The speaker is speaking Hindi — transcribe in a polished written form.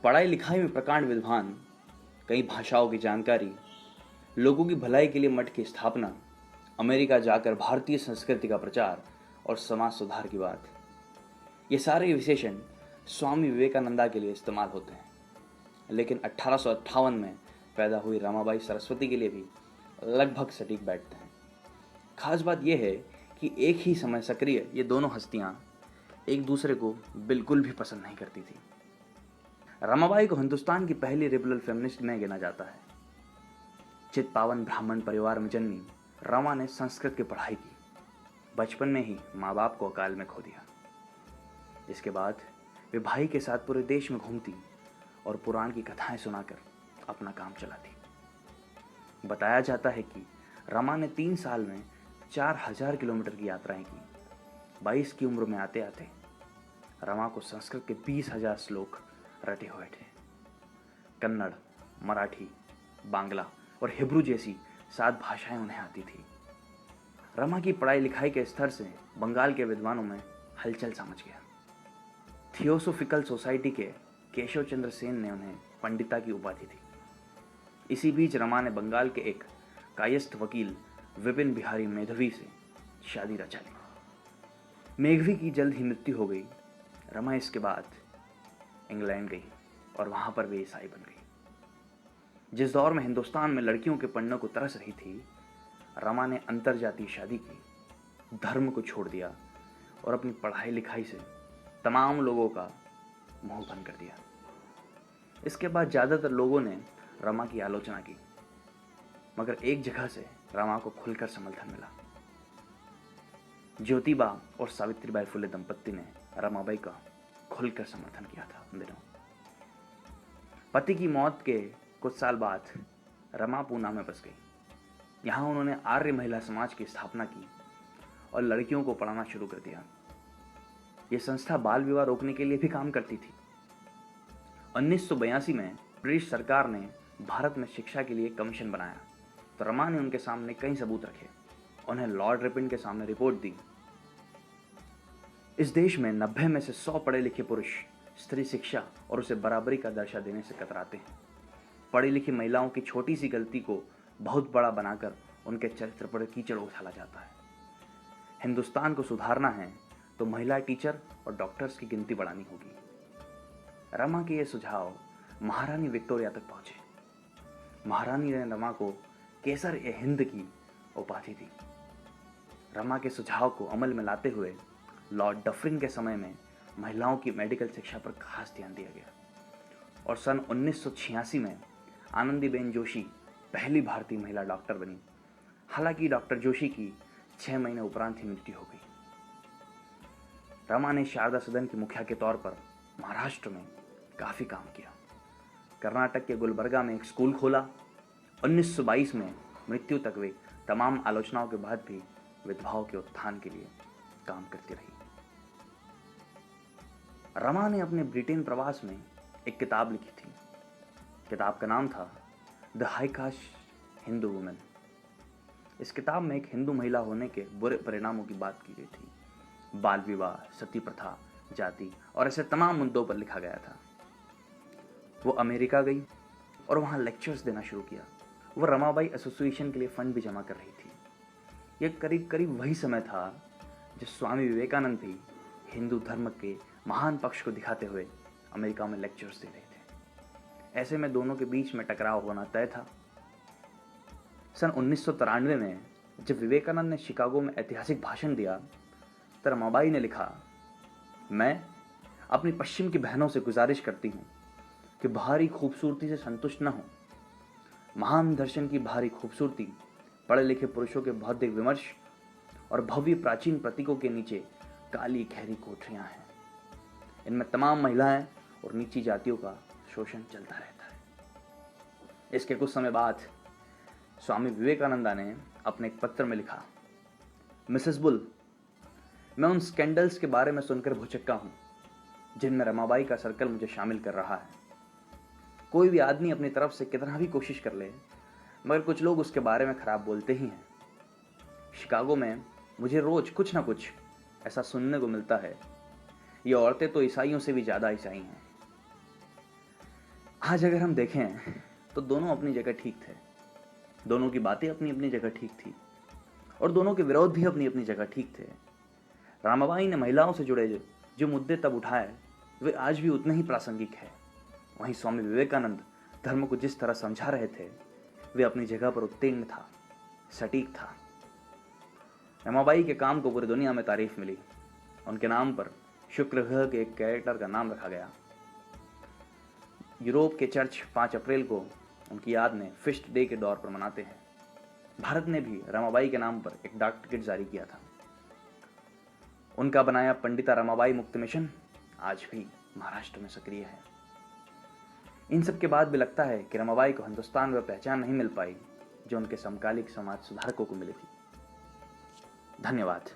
पढ़ाई लिखाई में प्रकांड विद्वान, कई भाषाओं की जानकारी, लोगों की भलाई के लिए मठ की स्थापना, अमेरिका जाकर भारतीय संस्कृति का प्रचार और समाज सुधार की बात, ये सारे विशेषण स्वामी विवेकानंदा के लिए इस्तेमाल होते हैं। लेकिन 1858 में पैदा हुई रमाबाई सरस्वती के लिए भी लगभग सटीक बैठते हैं। खास बात यह है कि एक ही समय सक्रिय ये दोनों हस्तियां एक दूसरे को बिल्कुल भी पसंद नहीं करती थी। रमाबाई को हिंदुस्तान की पहली लिबरल फेमिनिस्ट में गिना जाता है। चित्पावन ब्राह्मण परिवार में जन्मी रमा ने संस्कृत की पढ़ाई की। बचपन में ही माँ बाप को अकाल में खो दिया। इसके बाद वे भाई के साथ पूरे देश में घूमती और पुराण की कथाएं सुनाकर अपना काम चलाती। बताया जाता है कि रमा ने 3 साल में 4000 किलोमीटर की यात्राएं की। 22 की उम्र में आते आते रमा को संस्कृत के 20,000 श्लोक रटे हुए थे। कन्नड़, मराठी, बांग्ला और हिब्रू जैसी 7 भाषाएं उन्हें आती थी। रमा की पढ़ाई लिखाई के स्तर से बंगाल के विद्वानों में हलचल समझ गया। थियोसोफिकल सोसाइटी के केशव चंद्र सेन ने उन्हें पंडिता की उपाधि दी। इसी बीच रमा ने बंगाल के एक कायस्थ वकील विपिन बिहारी मेघवी से शादी रचा ली। मेघवी की जल्द ही मृत्यु हो गई। रमा इसके बाद इंग्लैंड गई और वहां पर वे ईसाई बन गई। जिस दौर में हिंदुस्तान में लड़कियों के पढ़ने को तरस रही थी, रमा ने अंतरजातीय शादी की, धर्म को छोड़ दिया और अपनी पढ़ाई लिखाई से तमाम लोगों का मुंह बंद कर दिया। इसके बाद ज्यादातर लोगों ने रमा की आलोचना की, मगर एक जगह से रमा को खुलकर समर्थन मिला। ज्योतिबा और सावित्रीबाई फुले दंपत्ति ने रमाबाई का खुलकर समर्थन किया था उन दिनों। पति की मौत के कुछ साल बाद रमा पूना में बस गई। यहां उन्होंने आर्य महिला समाज की स्थापना की और लड़कियों को पढ़ाना शुरू कर दिया। यह संस्था बाल विवाह रोकने के लिए भी काम करती थी। 1982 में ब्रिटिश सरकार ने भारत में शिक्षा के लिए कमीशन बनाया, तो रमा ने उनके सामने कई सबूत रखे। उन्हें लॉर्ड रिपन के सामने रिपोर्ट दी। इस देश में 90 में से 100 पढ़े लिखे पुरुष स्त्री शिक्षा और उसे बराबरी का दर्जा देने से कतराते हैं। पढ़ी लिखी महिलाओं की छोटी सी गलती को बहुत बड़ा बनाकर उनके चरित्र पर कीचड़ उछाला जाता है। हिंदुस्तान को सुधारना है तो महिला टीचर और डॉक्टर्स की गिनती बढ़ानी होगी। रमा के ये सुझाव महारानी विक्टोरिया तक पहुंचे। महारानी ने रमा को केसर ए हिंद की उपाधि दी। रमा के सुझाव को अमल में लाते हुए लॉर्ड डफरिन के समय में महिलाओं की मेडिकल शिक्षा पर खास ध्यान दिया गया और सन 1986 में आनंदीबेन जोशी पहली भारतीय महिला डॉक्टर बनी। हालांकि डॉक्टर जोशी की 6 महीने उपरांत ही मृत्यु हो गई। रमा ने शारदा सदन की मुखिया के तौर पर महाराष्ट्र में काफी काम किया। कर्नाटक के गुलबर्गा में एक स्कूल खोला। 1922 में मृत्यु तक वे तमाम आलोचनाओं के बाद भी विधवाओं के उत्थान के लिए काम करती रही। रमा ने अपने ब्रिटेन प्रवास में एक किताब लिखी थी। किताब का नाम था the high cast Hindu women. इस किताब में एक हिंदू महिला होने के बुरे परिणामों की बात की गई थी। बाल विवाह, सती प्रथा, जाति और ऐसे तमाम मुद्दों पर लिखा गया था। वो अमेरिका गई और वहां लेक्चर्स देना शुरू किया। वो रमाबाई एसोसिएशन के लिए फंड भी जमा कर रही थी। यह करीब करीब वही समय था जब स्वामी विवेकानंद भी हिंदू धर्म के महान पक्ष को दिखाते हुए अमेरिका में लेक्चर्स दे रहे थे। ऐसे में दोनों के बीच में टकराव होना तय था। सन 1993 में जब विवेकानंद ने शिकागो में ऐतिहासिक भाषण दिया, तो रमाबाई ने लिखा, मैं अपनी पश्चिम की बहनों से गुजारिश करती हूं कि बाहरी खूबसूरती से संतुष्ट न हो। महान दर्शन की बाहरी खूबसूरती पढ़े लिखे पुरुषों के बौद्धिक विमर्श और भव्य प्राचीन प्रतीकों के नीचे काली गहरी कोठरियां हैं। इनमें तमाम महिलाएं और नीची जातियों का शोषण चलता रहता है। इसके कुछ समय बाद स्वामी विवेकानंदा ने अपने एक पत्र में लिखा, मिसेस बुल, मैं उन स्कैंडल्स के बारे में सुनकर भुचक्का हूं जिनमें रमाबाई का सर्कल मुझे शामिल कर रहा है। कोई भी आदमी अपनी तरफ से कितना भी कोशिश कर ले, मगर कुछ लोग उसके बारे में खराब बोलते ही हैं। शिकागो में मुझे रोज कुछ ना कुछ ऐसा सुनने को मिलता है। ये औरतें तो ईसाइयों से भी ज्यादा ईसाई हैं। आज अगर हम देखें तो दोनों अपनी जगह ठीक थे, दोनों की बातें अपनी अपनी जगह ठीक थी और दोनों के विरोध भी अपनी अपनी जगह ठीक थे। रामाबाई ने महिलाओं से जुड़े जो मुद्दे तब उठाए वे आज भी उतने ही प्रासंगिक है। वहीं स्वामी विवेकानंद धर्म को जिस तरह समझा रहे थे वे अपनी जगह पर उत्तीर्ण था, सटीक था। रमाबाई के काम को पूरी दुनिया में तारीफ मिली। उनके नाम पर शुक्र ग्रह के एक कैरेक्टर का नाम रखा गया। यूरोप के चर्च 5 अप्रैल को उनकी याद में फिस्ट डे के दौर पर मनाते हैं। भारत ने भी रमाबाई के नाम पर एक डाक टिकट जारी किया था। उनका बनाया पंडिता रमाबाई मुक्त मिशन आज भी महाराष्ट्र में सक्रिय है। इन सब के बाद भी लगता है कि रमाबाई को हिंदुस्तान में पहचान नहीं मिल पाई जो उनके समकालिक समाज सुधारकों को मिली थी। धन्यवाद।